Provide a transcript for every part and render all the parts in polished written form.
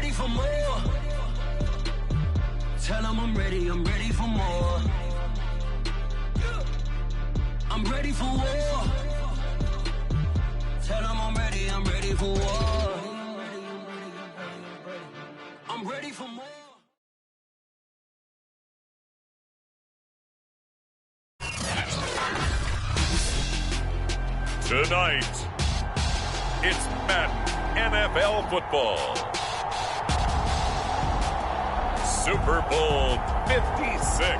ready for more. Tell them I'm ready for more. I'm ready for war. Tell them I'm ready for war. I'm ready for more. Tonight, it's Madden NFL football. Super Bowl 56.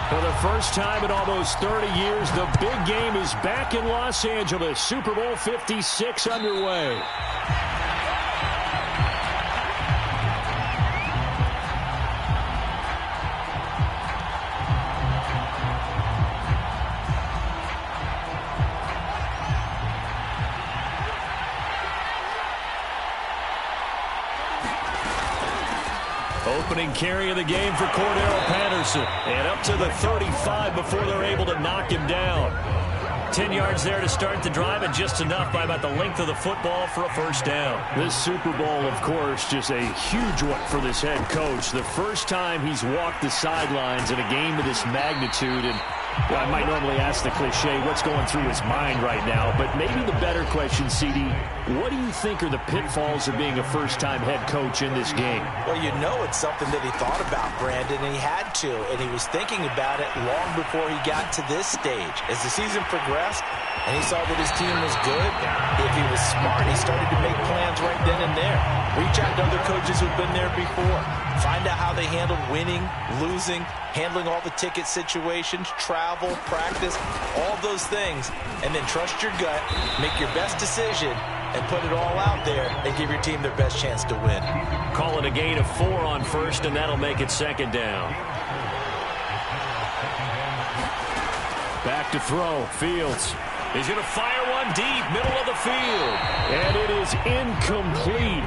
For the first time in almost 30 years, the big game is back in Los Angeles. Super Bowl 56 underway. Opening carry of the game for Cordero Patterson. And up to the 35 before they're able to knock him down. 10 yards there to start the drive, and just enough by about the length of the football for a first down. This Super Bowl, of course, just a huge one for this head coach. The first time he's walked the sidelines in a game of this magnitude. And I might normally ask the cliche, what's going through his mind right now? But maybe the better question, CD, what do you think are the pitfalls of being a first-time head coach in this game? Well, you know it's something that he thought about, Brandon, and he had to. And he was thinking about it long before he got to this stage. As the season progressed and he saw that his team was good, if he was smart, he started to make plans right then and there. Reach out to other coaches who've been there before. Find out how they handled winning, losing, handling all the ticket situations, travel, practice, all those things, and then trust your gut, make your best decision, and put it all out there and give your team their best chance to win. Call it a gain of 4 on first, and that'll make it second down. Back to throw. Fields. He's going to fire one deep, middle of the field. And it is incomplete.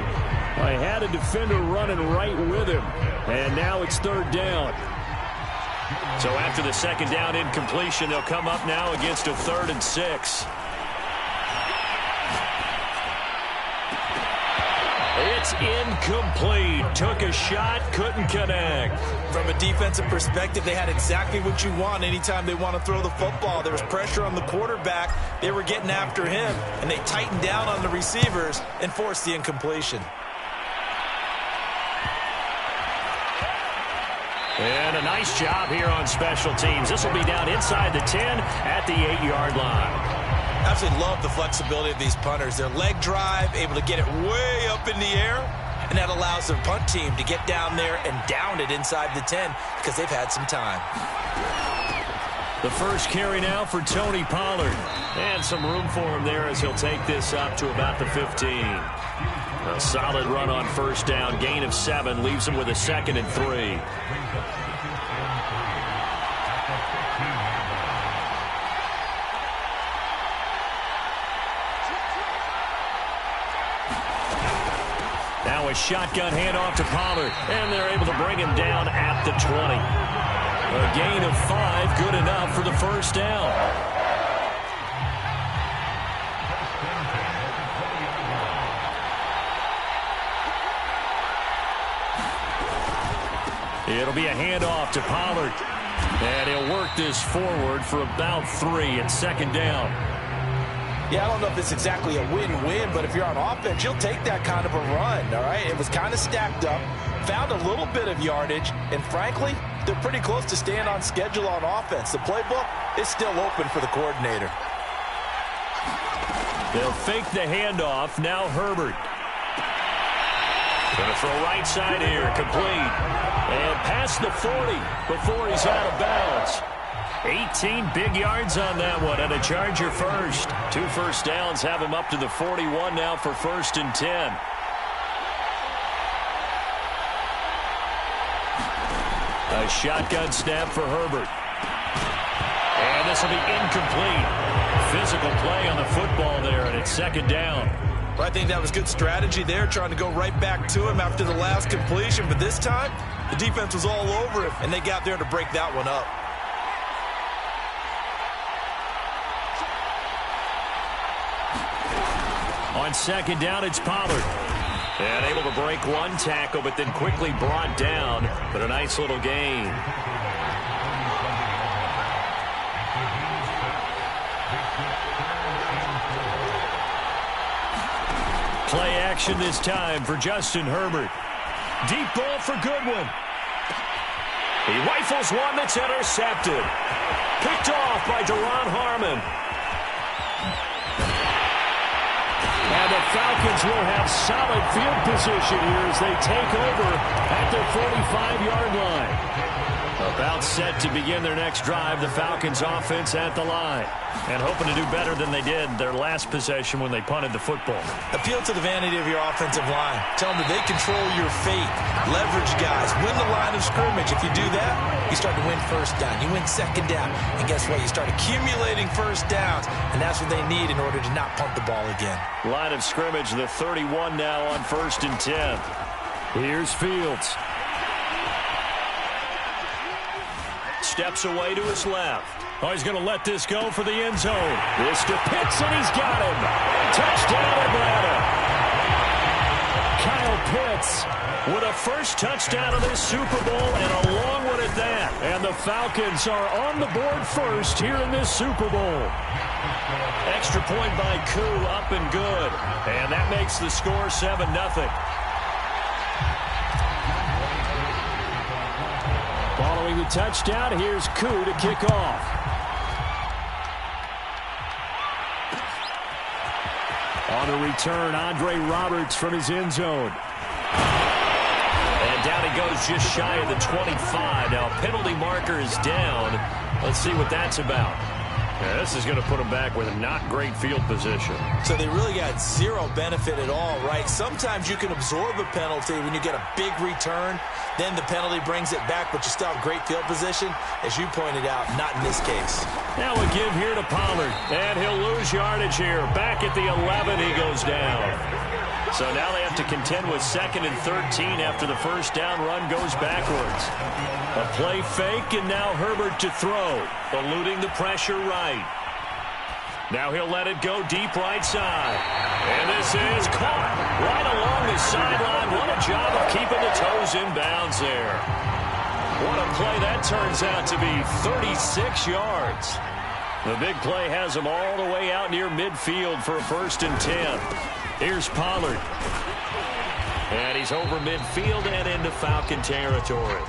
I had a defender running right with him. And now it's third down. So after the second down incompletion, they'll come up now against a 3rd and 6. It's incomplete. Took a shot, couldn't connect. From a defensive perspective, they had exactly what you want anytime they want to throw the football. There was pressure on the quarterback. They were getting after him, and they tightened down on the receivers and forced the incompletion. And a nice job here on special teams. This will be down inside the 10 at the 8-yard line. Absolutely love the flexibility of these punters. Their leg drive, able to get it way up in the air, and that allows their punt team to get down there and down it inside the 10 because they've had some time. The first carry now for Tony Pollard. And some room for him there as he'll take this up to about the 15. A solid run on first down. Gain of 7 leaves him with a 2nd and 3. Now a shotgun handoff to Pollard, and they're able to bring him down at the 20. A gain of 5, good enough for the first down. It'll be a handoff to Pollard, and he'll work this forward for about 3 and second down. Yeah, I don't know if it's exactly a win-win, but if you're on offense, you'll take that kind of a run, all right? It was kind of stacked up, found a little bit of yardage, and frankly, they're pretty close to staying on schedule on offense. The playbook is still open for the coordinator. They'll fake the handoff. Now Herbert. Going to throw right side here, complete. And past the 40 before he's out of bounds. 18 big yards on that one, and a Charger first. 2 first downs have him up to the 41 now for 1st and 10. A shotgun snap for Herbert. And this will be incomplete. Physical play on the football there, and it's second down. Well, I think that was good strategy there, trying to go right back to him after the last completion. But this time, the defense was all over him, and they got there to break that one up. On second down, it's Pollard. And able to break one tackle, but then quickly brought down. But a nice little gain. Play action this time for Justin Herbert. Deep ball for Goodwin. He rifles one that's intercepted. Picked off by Deron Harmon. And the Falcons will have solid field position here as they take over at their 45-yard line. About set to begin their next drive, the Falcons offense at the line. And hoping to do better than they did their last possession when they punted the football. Appeal to the vanity of your offensive line. Tell them that they control your fate. Leverage guys. Win the line of scrimmage. If you do that, you start to win first down. You win second down. And guess what? You start accumulating first downs. And that's what they need in order to not punt the ball again. Line of scrimmage, the 31 now on 1st and 10. Here's Fields. Steps away to his left. Oh, he's going to let this go for the end zone. This to Pitts, and he's got him. Touchdown, Atlanta. Kyle Pitts with a first touchdown of this Super Bowl, and a long one at that. And the Falcons are on the board first here in this Super Bowl. Extra point by Koo, up and good. And that makes the score 7-0. Following the touchdown, here's Koo to kick off. On the return, Andre Roberts from his end zone. And down he goes just shy of the 25. Now, penalty marker is down. Let's see what that's about. Yeah, this is going to put him back with a not great field position. So they really got zero benefit at all, right? Sometimes you can absorb a penalty when you get a big return. Then the penalty brings it back, but you still have great field position. As you pointed out, not in this case. Now a give here to Pollard. And he'll lose yardage here. Back at the 11, he goes down. So now they have to contend with 2nd and 13 after the first down run goes backwards. A play fake, and now Herbert to throw. Eluding the pressure right. Now he'll let it go deep right side. And this is caught right along the sideline. What a job of keeping the toes in bounds there. What a play that turns out to be, 36 yards. The big play has him all the way out near midfield for a 1st and 10. Here's Pollard. And he's over midfield and into Falcon territory.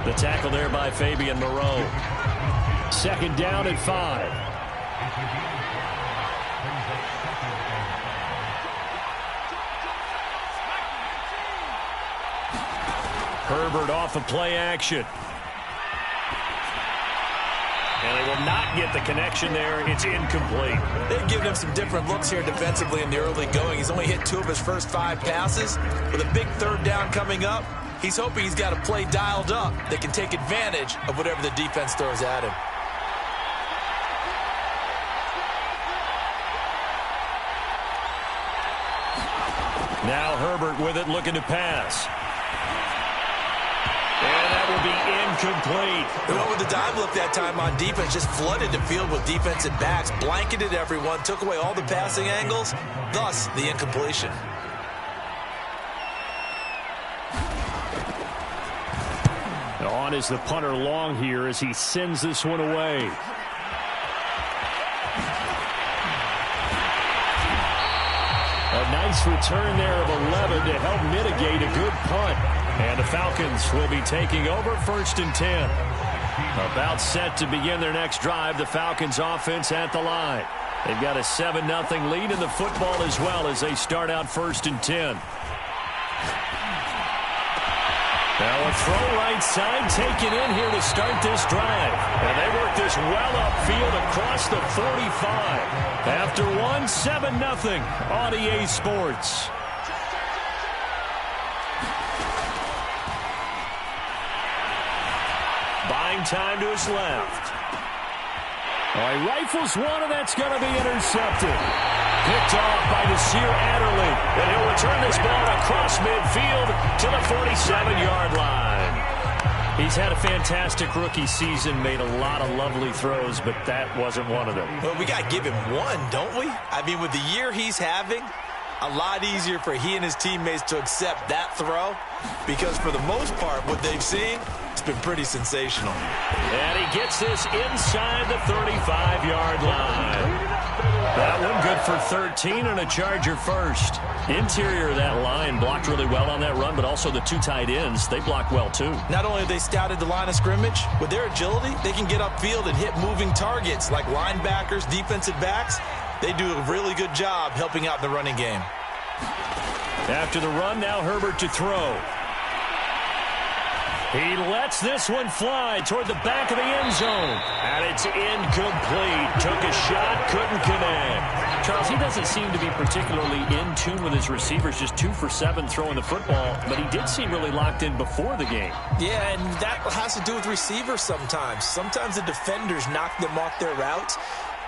The tackle there by Fabian Moreau. 2nd down and 5. Herbert off of play action. And they will not get the connection there. It's incomplete. They've given him some different looks here defensively in the early going. He's only hit 2 of his first 5 passes. With a big 3rd down coming up, he's hoping he's got a play dialed up that can take advantage of whatever the defense throws at him. Now Herbert with it, looking to pass. And that will be incomplete. They went with the dive look that time on defense, just flooded the field with defensive backs, blanketed everyone, took away all the passing angles, thus the incompletion. On is the punter long here as he sends this one away. A nice return there of 11 to help mitigate a good punt. And the Falcons will be taking over 1st and 10. About set to begin their next drive, the Falcons offense at the line. They've got a 7-0 lead in the football as well as they start out 1st and 10. Now a throw right side taken in here to start this drive. And they work this well upfield across the 45. After one, 7-0 on EA Sports. Buying time to his left. Oh, he rifles one, and that's going to be intercepted. Picked off by Nasir Adderley. And he'll return this ball across midfield to the 47-yard line. He's had a fantastic rookie season, made a lot of lovely throws, but that wasn't one of them. Well, we got to give him one, don't we? I mean, with the year he's having, a lot easier for he and his teammates to accept that throw because for the most part, what they've seen, it's been pretty sensational. And he gets this inside the 35-yard line. That one good for 13 and a Charger first. Interior of that line blocked really well on that run, but also the two tight ends, they blocked well too. Not only have they scouted the line of scrimmage, with their agility, they can get upfield and hit moving targets like linebackers, defensive backs. They do a really good job helping out the running game. After the run, now Herbert to throw. He lets this one fly toward the back of the end zone. And it's incomplete. Took a shot, couldn't connect. Charles, he doesn't seem to be particularly in tune with his receivers, just 2 for 7 throwing the football, but he did seem really locked in before the game. Yeah, and that has to do with receivers sometimes. Sometimes the defenders knock them off their routes,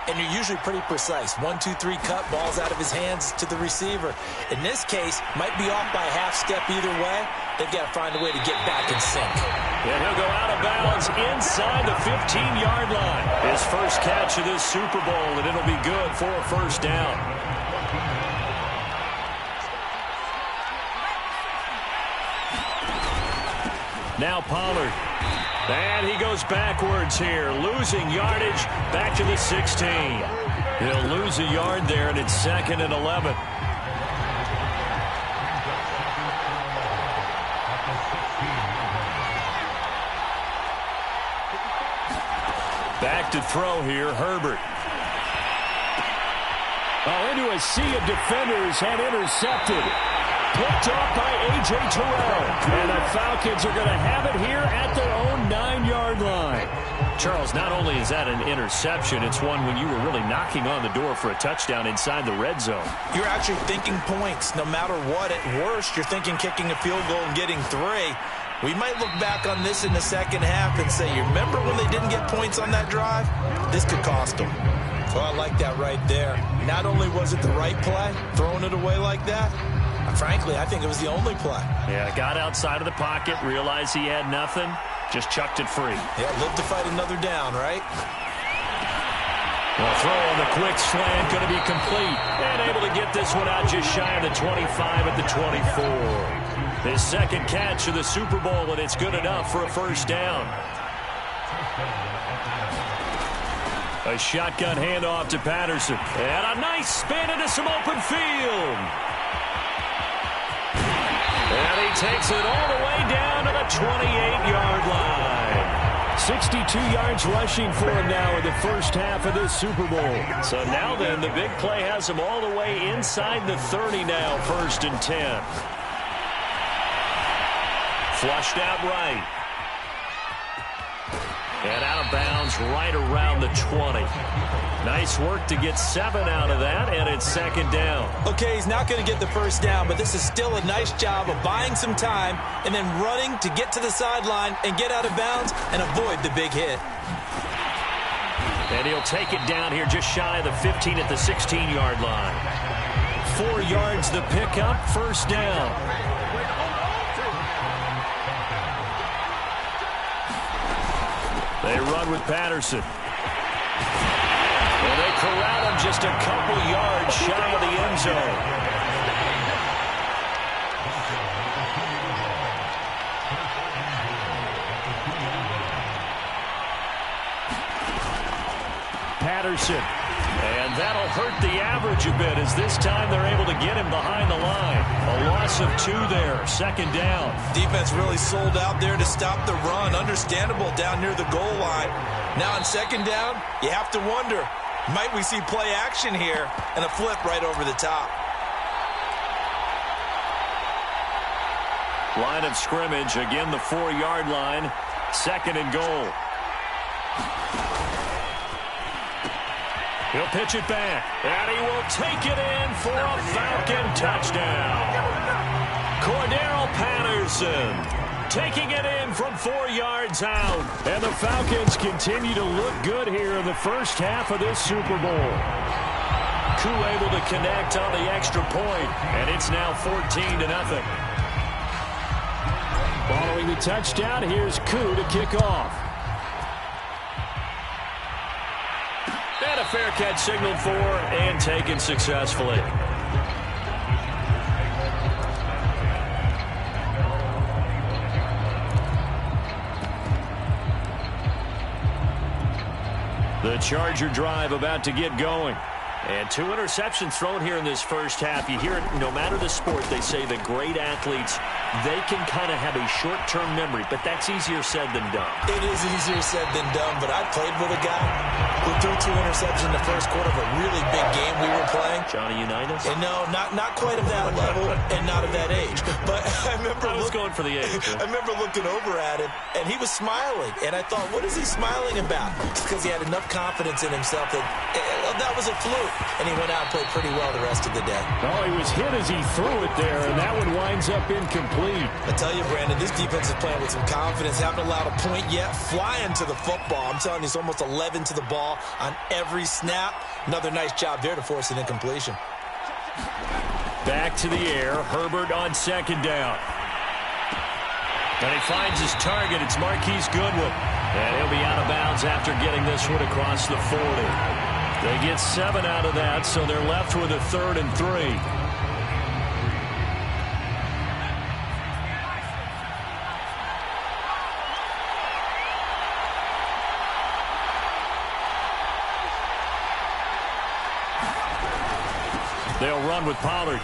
and you're usually pretty precise. 1, 2, 3 cut, balls out of his hands to the receiver. In this case, might be off by a half step either way. They've got to find a way to get back in sync. And he'll go out of bounds inside the 15-yard line. His first catch of this Super Bowl, and it'll be good for a first down. Now Pollard. And he goes backwards here, losing yardage back to the 16. He'll lose a yard there, and it's 2nd and 11. Back to throw here, Herbert. Oh, into a sea of defenders and intercepted. Picked off by A.J. Terrell. And the Falcons are going to have it here at their own 9-yard line. Charles, not only is that an interception, it's one when you were really knocking on the door for a touchdown inside the red zone. You're actually thinking points. No matter what, at worst, you're thinking kicking a field goal and getting 3. We might look back on this in the second half and say, you remember when they didn't get points on that drive? This could cost them. So I like that right there. Not only was it the right play, throwing it away like that, frankly, I think it was the only play. Yeah, got outside of the pocket, realized he had nothing, just chucked it free. Yeah, live to fight another down, right? Well, throw on the quick slant, going to be complete. And able to get this one out just shy of the 25 at the 24. His second catch of the Super Bowl, and it's good enough for a first down. A shotgun handoff to Patterson. And a nice spin into some open field. And he takes it all the way down to the 28-yard line. 62 yards rushing for him now in the first half of this Super Bowl. So now then, the big play has him all the way inside the 30 now, 1st and 10. Flushed out right. And out of bounds right around the 20. Nice work to get 7 out of that, and it's 2nd down. Okay, he's not going to get the first down, but this is still a nice job of buying some time and then running to get to the sideline and get out of bounds and avoid the big hit. And he'll take it down here just shy of the 15 at the 16-yard line. 4 yards the pickup, first down. They run with Patterson. And they corral him just a couple yards shy of the end zone. Patterson. And that'll hurt the average a bit as this time they're able to get him behind the line. A loss of 2 there, 2nd down. Defense really sold out there to stop the run. Understandable down near the goal line. Now on 2nd down, you have to wonder, might we see play action here and a flip right over the top? Line of scrimmage, again the 4-yard line, 2nd and goal. He'll pitch it back, and he will take it in for a Falcon touchdown. Cordero Patterson taking it in from 4 yards out. And the Falcons continue to look good here in the first half of this Super Bowl. Koo able to connect on the extra point, and it's now 14-0. Following the touchdown, here's Koo to kick off. And a fair catch signaled for and taken successfully. The Charger drive about to get going. And 2 interceptions thrown here in this first half. You hear it, no matter the sport, they say the great athletes, they can kind of have a short-term memory, but that's easier said than done. It is easier said than done, but I played with a guy who threw 2 interceptions in the first quarter of a really big game we were playing. Johnny Unitas? And no, not quite of that level and not of that age. But I was going for the age. I remember looking over at him, and he was smiling. And I thought, what is he smiling about? It's because he had enough confidence in himself that that was a fluke. And he went out and played pretty well the rest of the day. Oh, he was hit as he threw it there, and that one winds up incomplete. I tell you, Brandon, this defense is playing with some confidence. Haven't allowed a point yet. Flying to the football. I'm telling you, it's almost 11 to the ball on every snap. Another nice job there to force an incompletion. Back to the air. Herbert on second down. And he finds his target. It's Marquise Goodwin. And he'll be out of bounds after getting this one across the 40. They get 7 out of that, so they're left with a 3rd and 3. They'll run with Pollard.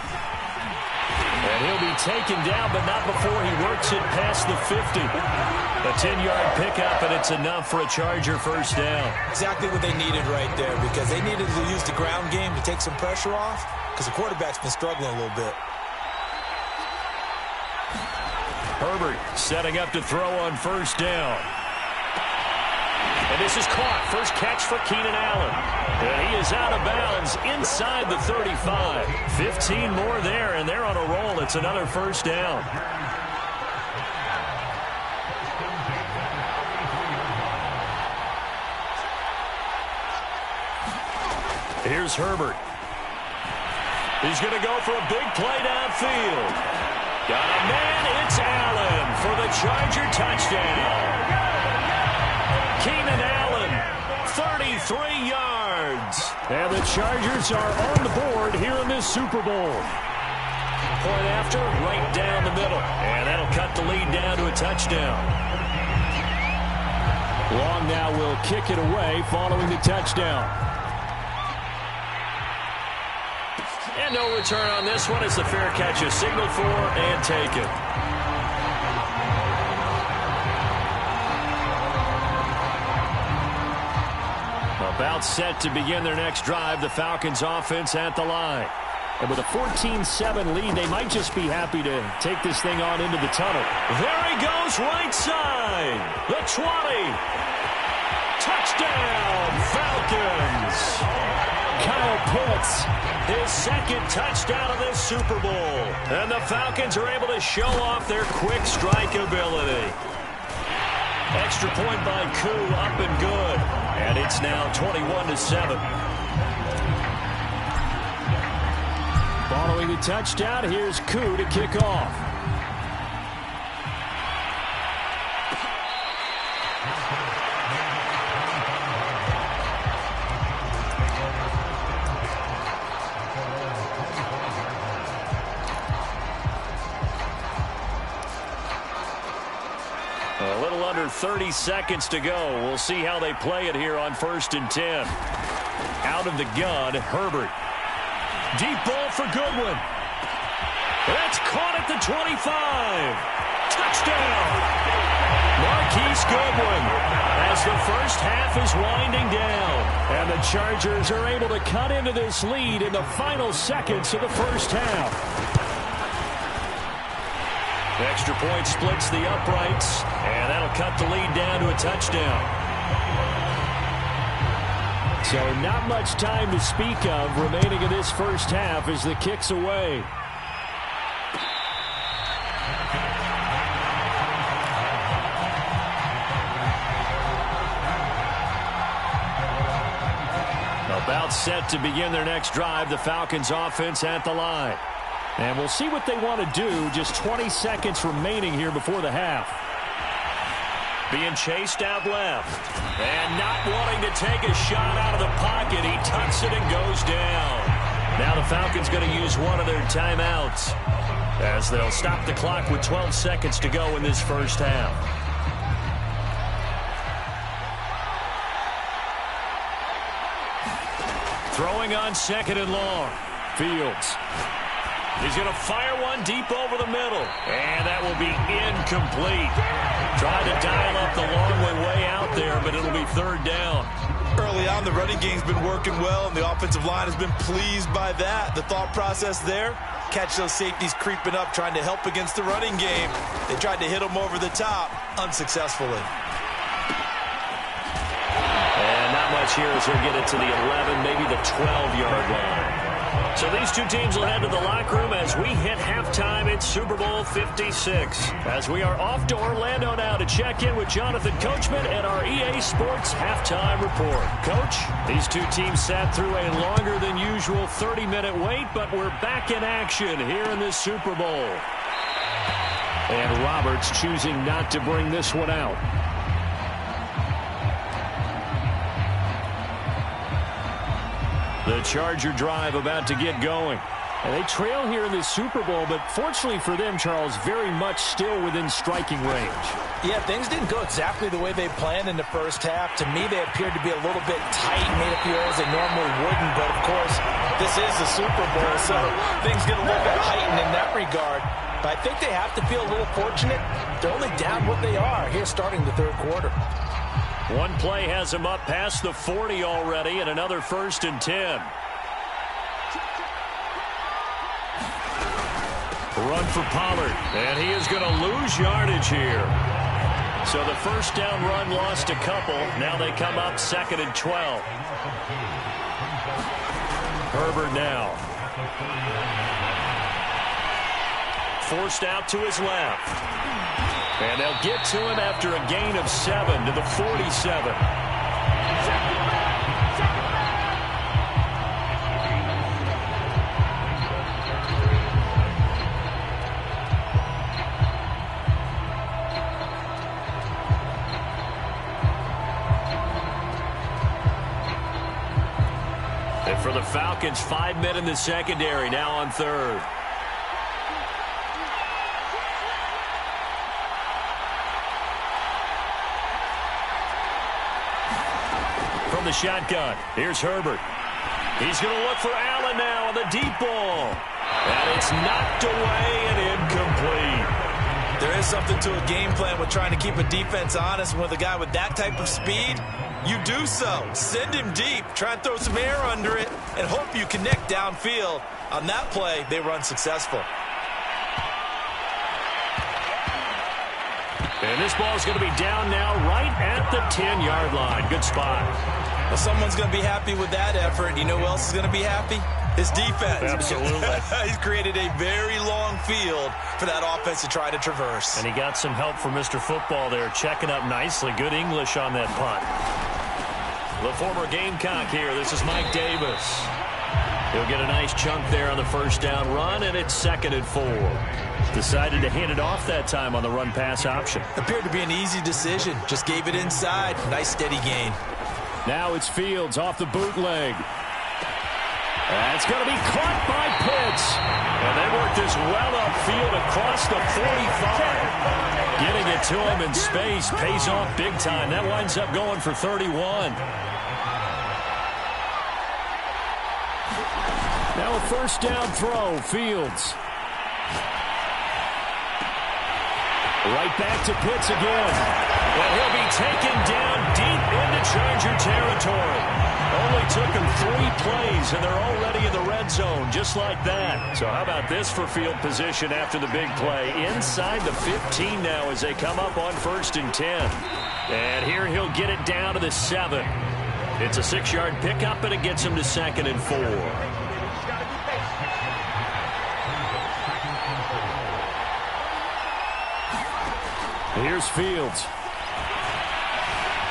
And he'll be taken down, but not before he works it past the 50. A 10-yard pickup, and it's enough for a Charger first down. Exactly what they needed right there, because they needed to use the ground game to take some pressure off, because the quarterback's been struggling a little bit. Herbert setting up to throw on first down. And this is caught. First catch for Keenan Allen. And he is out of bounds inside the 35. 15 more there, and they're on a roll. It's another first down. Here's Herbert. He's going to go for a big play downfield. Got a man. It's Allen for the Charger touchdown. Keenan Allen, 33 yards. And the Chargers are on the board here in this Super Bowl. Point after, right down the middle. And that'll cut the lead down to a touchdown. Long now will kick it away following the touchdown. And no return on this one as the fair catch is signaled for and taken. About set to begin their next drive, the Falcons offense at the line. And with a 14-7 lead, they might just be happy to take this thing on into the tunnel. There he goes, right side. The 20. Touchdown, Falcons. Kyle Pitts, his second touchdown of this Super Bowl. And the Falcons are able to show off their quick strike ability. Extra point by Koo, up and good. And it's now 21-7. Following the touchdown, here's Koo to kick off. A little under 30 seconds to go. We'll see how they play it here on 1st and 10. Out of the gun, Herbert. Deep ball for Goodwin. That's caught at the 25. Touchdown. Marquise Goodwin as the first half is winding down. And the Chargers are able to cut into this lead in the final seconds of the first half. Extra point splits the uprights, and that'll cut the lead down to a touchdown. So not much time to speak of remaining in this first half as the kick's away. About set to begin their next drive, the Falcons offense at the line. And we'll see what they want to do. Just 20 seconds remaining here before the half. Being chased out left. And not wanting to take a shot out of the pocket. He tucks it and goes down. Now the Falcons going to use one of their timeouts, as they'll stop the clock with 12 seconds to go in this first half. Throwing on second and long. Fields. He's going to fire one deep over the middle. And that will be incomplete. Trying to dial up the long way out there, but it'll be third down. Early on, the running game's been working well, and the offensive line has been pleased by that. The thought process there, catch those safeties creeping up, trying to help against the running game. They tried to hit them over the top, unsuccessfully. And not much here as they'll get it to the 11, maybe the 12-yard line. So these two teams will head to the locker room as we hit halftime in Super Bowl 56. As we are off to Orlando now to check in with Jonathan Coachman and our EA Sports Halftime Report. Coach, these two teams sat through a longer than usual 30-minute wait, but we're back in action here in this Super Bowl. And Roberts choosing not to bring this one out. The Charger drive about to get going. And they trail here in this Super Bowl, but fortunately for them, Charles, very much still within striking range. Yeah, things didn't go exactly the way they planned in the first half. To me, they appeared to be a little bit tight, made a few errors they normally wouldn't. But, of course, this is the Super Bowl, so things get a little bit heightened in that regard. But I think they have to feel a little fortunate. They're only down what they are here starting the third quarter. One play has him up past the 40 already, and another 1st and 10. Run for Pollard, and he is going to lose yardage here. So the first down run lost a couple. Now they come up 2nd and 12. Herbert now. Forced out to his left. And they'll get to him after a gain of 7 to the 47. And for the Falcons, 5 men in the secondary, now on third. From the shotgun, here's Herbert. He's going to look for Allen now on the deep ball. And it's knocked away and incomplete. There is something to a game plan with trying to keep a defense honest. With a guy with that type of speed, you do so. Send him deep, try and throw some air under it, and hope you connect downfield. On that play, they were unsuccessful. And this ball is going to be down now right at the 10-yard line. Good spot. Well, someone's going to be happy with that effort. You know who else is going to be happy? His defense. Absolutely. He's created a very long field for that offense to try to traverse. And he got some help from Mr. Football there, checking up nicely. Good English on that punt. The former Gamecock here. This is Mike Davis. He'll get a nice chunk there on the first down run, and it's 2nd and 4. Decided to hand it off that time on the run-pass option. Appeared to be an easy decision. Just gave it inside. Nice, steady gain. Now it's Fields off the bootleg. That's going to be caught by Pitts. And they work this well upfield across the 45. Getting it to him in space pays off big time. That winds up going for 31. Now a first down throw, Fields. Right back to Pitts again. And he'll be taken down deep into Charger territory. Only took him 3 plays, and they're already in the red zone, just like that. So how about this for field position after the big play? Inside the 15 now as they come up on 1st and 10. And here he'll get it down to the 7. It's a 6-yard pickup, and it gets him to 2nd and 4. Here's Fields.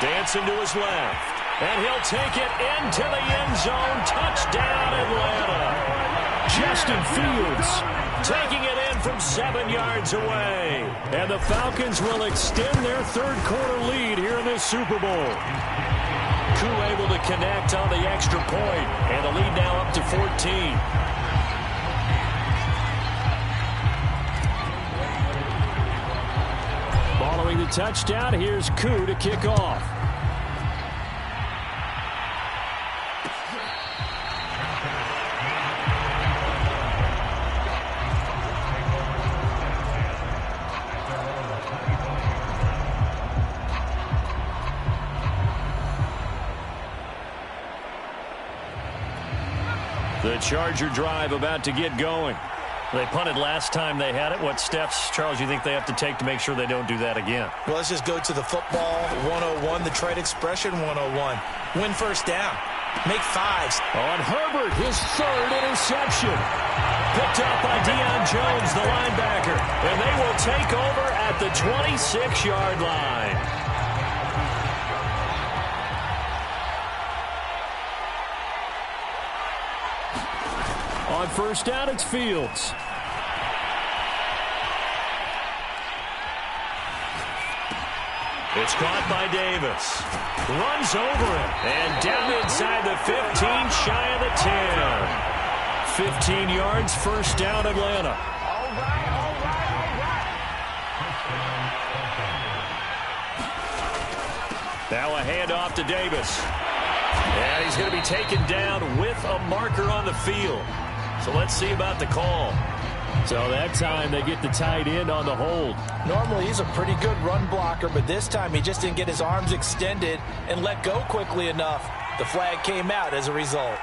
Dancing to his left. And he'll take it into the end zone. Touchdown, Atlanta. Justin Fields taking it in from 7 yards away. And the Falcons will extend their third-quarter lead here in this Super Bowl. Koo able to connect on the extra point, and the lead now up to 14. Following the touchdown, here's Koo to kick off. The Charger drive about to get going. They punted last time they had it. What steps, Charles, you think they have to take to make sure they don't do that again? Well, let's just go to the football 101, the trade expression 101. Win first down. Make fives. On Herbert, his third interception. Picked up by Deion Jones, the linebacker. And they will take over at the 26-yard line. On first down, it's Fields. It's caught by Davis. Runs over it. And down inside the 15, shy of the 10. 15 yards, first down, Atlanta. Now a handoff to Davis. And he's going to be taken down with a marker on the field. So let's see about the call. So that time they get the tight end on the hold. Normally he's a pretty good run blocker, but this time he just didn't get his arms extended and let go quickly enough. The flag came out as a result.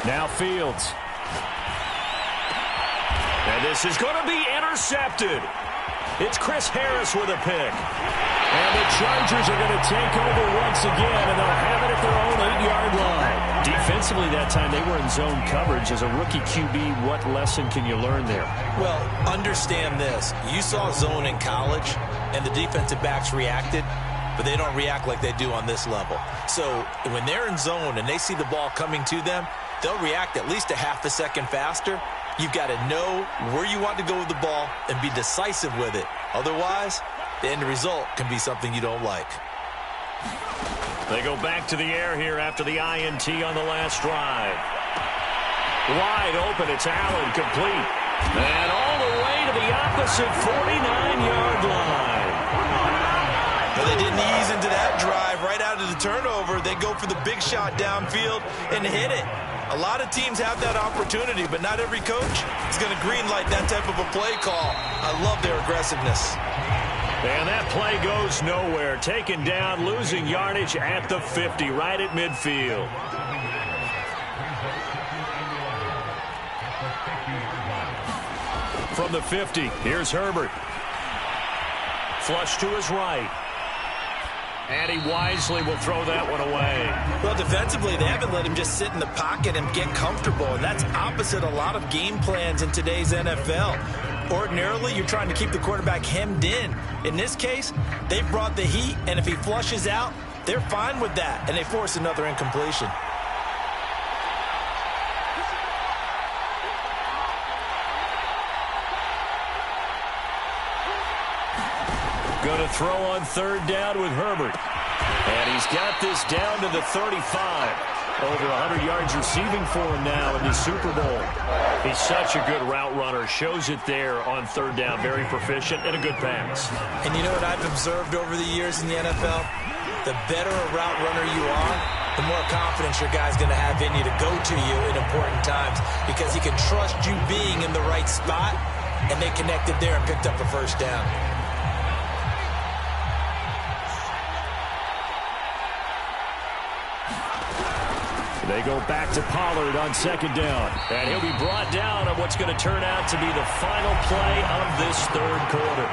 Now Fields. And this is going to be intercepted. It's Chris Harris with a pick. And the Chargers are going to take over once again, and they'll have it at their own 8-yard line. Defensively that time, they were in zone coverage. As a rookie QB, what lesson can you learn there? Well, understand this. You saw zone in college, and the defensive backs reacted, but they don't react like they do on this level. So when they're in zone and they see the ball coming to them, they'll react at least a half a second faster. You've got to know where you want to go with the ball and be decisive with it. Otherwise, the end result can be something you don't like. They go back to the air here after the INT on the last drive. Wide open, it's Allen, complete. And all the way to the opposite 49-yard line. But they didn't ease into that drive right out of the turnover. They go for the big shot downfield and hit it. A lot of teams have that opportunity, but not every coach is going to greenlight that type of a play call. I love their aggressiveness. And that play goes nowhere. Taken down, losing yardage at the 50, right at midfield. From the 50, here's Herbert. Flush to his right. And he wisely will throw that one away. Well, defensively, they haven't let him just sit in the pocket and get comfortable, and that's opposite a lot of game plans in today's NFL. Ordinarily, you're trying to keep the quarterback hemmed in. In this case, they brought the heat, and if he flushes out, they're fine with that, and they force another incompletion. Going to throw on third down with Herbert. And he's got this down to the 35. Over 100 yards receiving for him now in the Super Bowl. He's such a good route runner. Shows it there on third down. Very proficient and a good pass. And you know what I've observed over the years in the NFL? The better a route runner you are, the more confidence your guy's going to have in you to go to you in important times, because he can trust you being in the right spot, and they connected there and picked up a first down. They go back to Pollard on second down. And he'll be brought down on what's going to turn out to be the final play of this third quarter.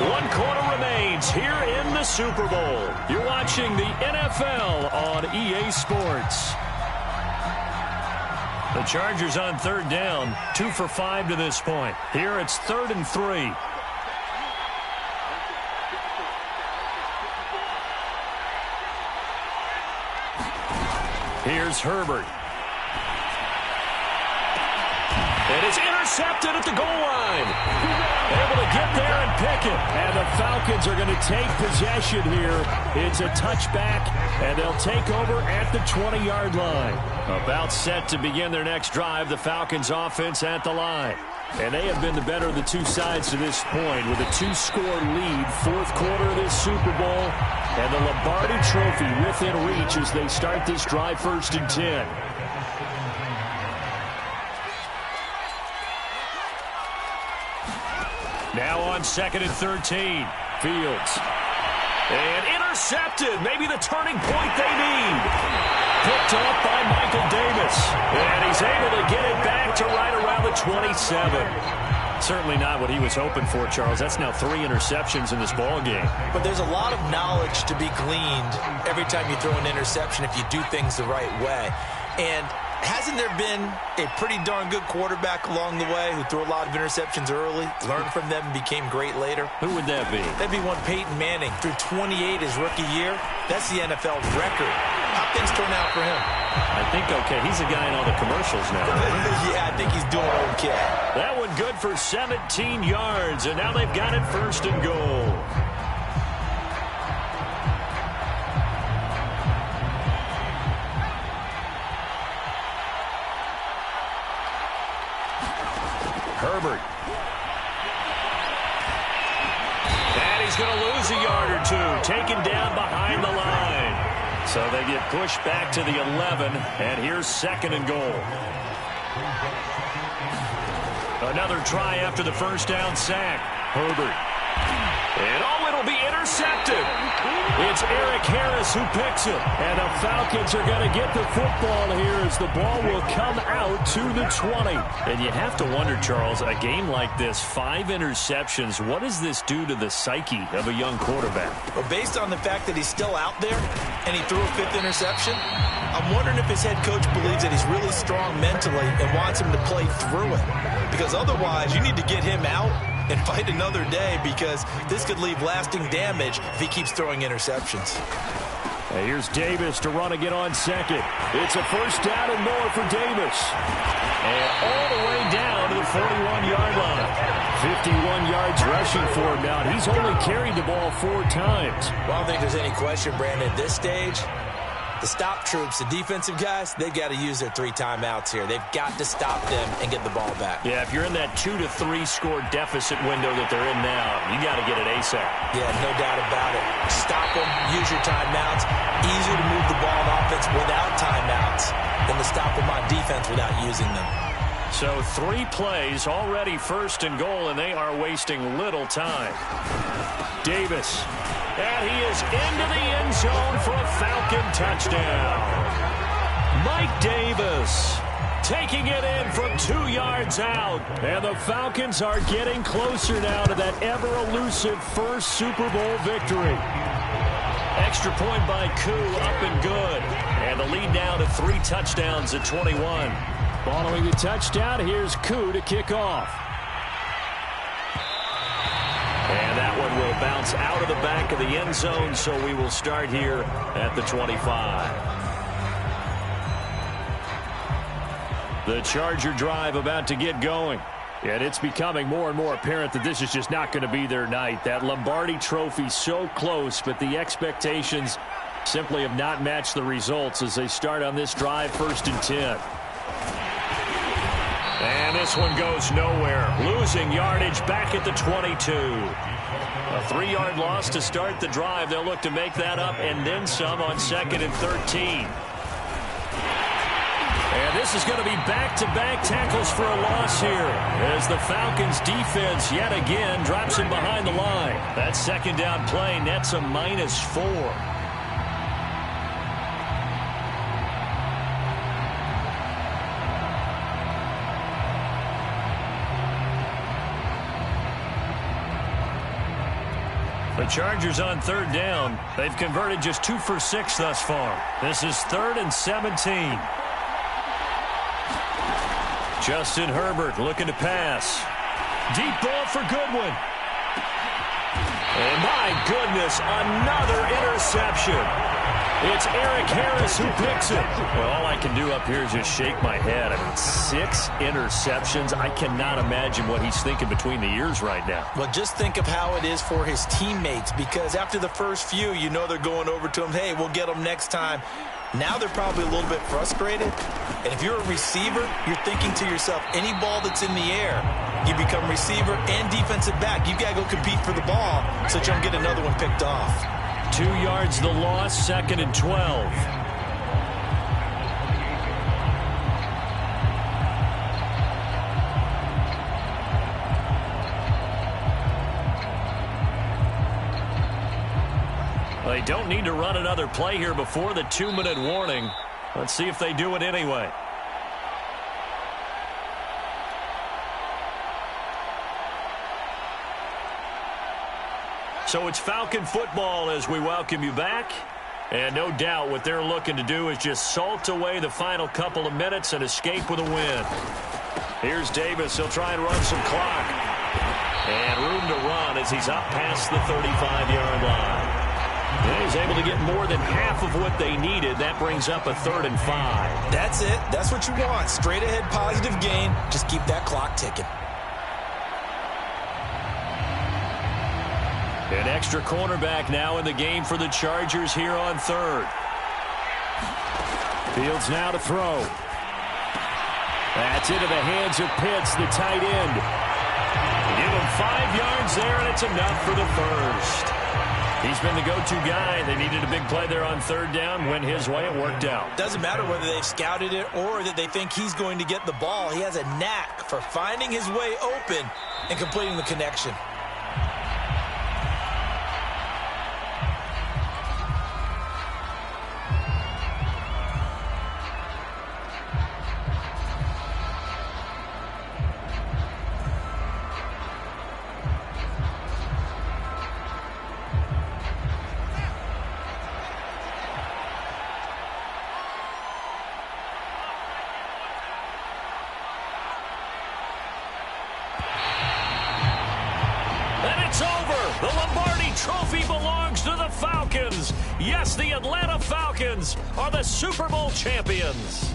1 quarter remains here in the Super Bowl. You're watching the NFL on EA Sports. The Chargers on third down, 2 for 5 to this point. Here it's 3rd and 3. Here's Herbert. It is intercepted at the goal line. Able to get there and pick it. And the Falcons are going to take possession here. It's a touchback, and they'll take over at the 20-yard line. About set to begin their next drive, the Falcons offense at the line. And they have been the better of the two sides to this point with a 2-score lead, fourth quarter of this Super Bowl. And the Lombardi Trophy within reach as they start this drive 1st and 10. Now on 2nd and 13. Fields. And intercepted. Maybe the turning point they need. Picked up by Michael Davis. And he's able to get it back to right around the 27. Certainly not what he was hoping for, Charles. That's now 3 interceptions in this ball game. But there's a lot of knowledge to be gleaned every time you throw an interception if you do things the right way. And hasn't there been a pretty darn good quarterback along the way who threw a lot of interceptions early, learned from them, and became great later? Who would that be? That'd be one Peyton Manning. Threw 28 his rookie year. That's the NFL record. How things turn out for him? I think okay. He's a guy in all the commercials now. Yeah, I think he's doing okay. That one good for 17 yards, and now they've got it 1st and goal. Herbert. And he's going to lose a yard or two. Taken down behind the line. So they get pushed back to the 11. And here's 2nd and goal. Another try after the first down sack. Herbert. And it'll be intercepted. It's Eric Harris who picks it. And the Falcons are going to get the football here as the ball will come out to the 20. And you have to wonder, Charles, a game like this, 5 interceptions, what does this do to the psyche of a young quarterback? Well, based on the fact that he's still out there and he threw a 5th interception, I'm wondering if his head coach believes that he's really strong mentally and wants him to play through it. Because otherwise, you need to get him out and fight another day, because this could leave lasting damage if he keeps throwing interceptions. And here's Davis to run again on 2nd. It's a 1st down and more for Davis. And all the way down to the 41-yard line. 51 yards rushing for him now. He's only carried the ball 4 times. Well, I don't think there's any question, Brandon, at this stage, the stop troops, the defensive guys, they've got to use their 3 timeouts here. They've got to stop them and get the ball back. Yeah, if you're in that 2 to 3 score deficit window that they're in now, you got to get it ASAP. Yeah, no doubt about it. Stop them, use your timeouts. Easier to move the ball on offense without timeouts than to stop them on defense without using them. So 3 plays, already 1st and goal, and they are wasting little time. Davis. And he is into the end zone for a Falcon touchdown. Mike Davis taking it in from 2 yards out. And the Falcons are getting closer now to that ever-elusive first Super Bowl victory. Extra point by Koo, up and good. And the lead now to 3 touchdowns at 21. Following the touchdown, here's Koo to kick off. And that one will bounce out of the back of the end zone, so we will start here at the 25. The Charger drive about to get going. And it's becoming more and more apparent that this is just not going to be their night. That Lombardi Trophy so close, but the expectations simply have not matched the results as they start on this drive 1st and 10. And this one goes nowhere. Losing yardage back at the 22. A 3-yard loss to start the drive. They'll look to make that up and then some on 2nd and 13. And this is going to be back-to-back tackles for a loss here as the Falcons defense yet again drops him behind the line. That 2nd down play nets a -4. The Chargers on 3rd down. They've converted just 2 for 6 thus far. This is 3rd and 17. Justin Herbert looking to pass. Deep ball for Goodwin. And my goodness, another interception. It's Eric Harris who picks it. Well, all I can do up here is just shake my head. I mean, 6 interceptions. I cannot imagine what he's thinking between the ears right now. Well, just think of how it is for his teammates, because after the first few, you know they're going over to him, hey, we'll get them next time. Now they're probably a little bit frustrated. And if you're a receiver, you're thinking to yourself, any ball that's in the air, you become receiver and defensive back. You've got to go compete for the ball so that you don't get another one picked off. 2 yards the loss, 2nd and 12. They don't need to run another play here before the 2-minute warning. Let's see if they do it anyway. So it's Falcon football as we welcome you back. And no doubt what they're looking to do is just salt away the final couple of minutes and escape with a win. Here's Davis. He'll try and run some clock. And room to run as he's up past the 35-yard line. And he's able to get more than half of what they needed. That brings up a 3rd and 5. That's it. That's what you want. Straight ahead positive gain. Just keep that clock ticking. An extra cornerback now in the game for the Chargers here on 3rd. Fields now to throw. That's into the hands of Pitts, the tight end. Give him 5 yards there, and it's enough for the first. He's been the go-to guy. They needed a big play there on 3rd down. Went his way. It worked out. Doesn't matter whether they've scouted it or that they think he's going to get the ball. He has a knack for finding his way open and completing the connection. Trophy belongs to the Falcons. Yes, the Atlanta Falcons are the Super Bowl champions.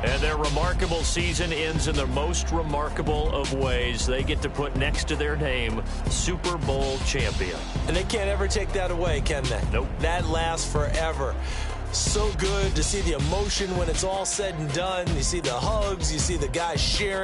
And their remarkable season ends in the most remarkable of ways. They get to put next to their name, Super Bowl champion. And they can't ever take that away, can they? Nope. That lasts forever. So good to see the emotion when it's all said and done. You see the hugs, you see the guys sharing.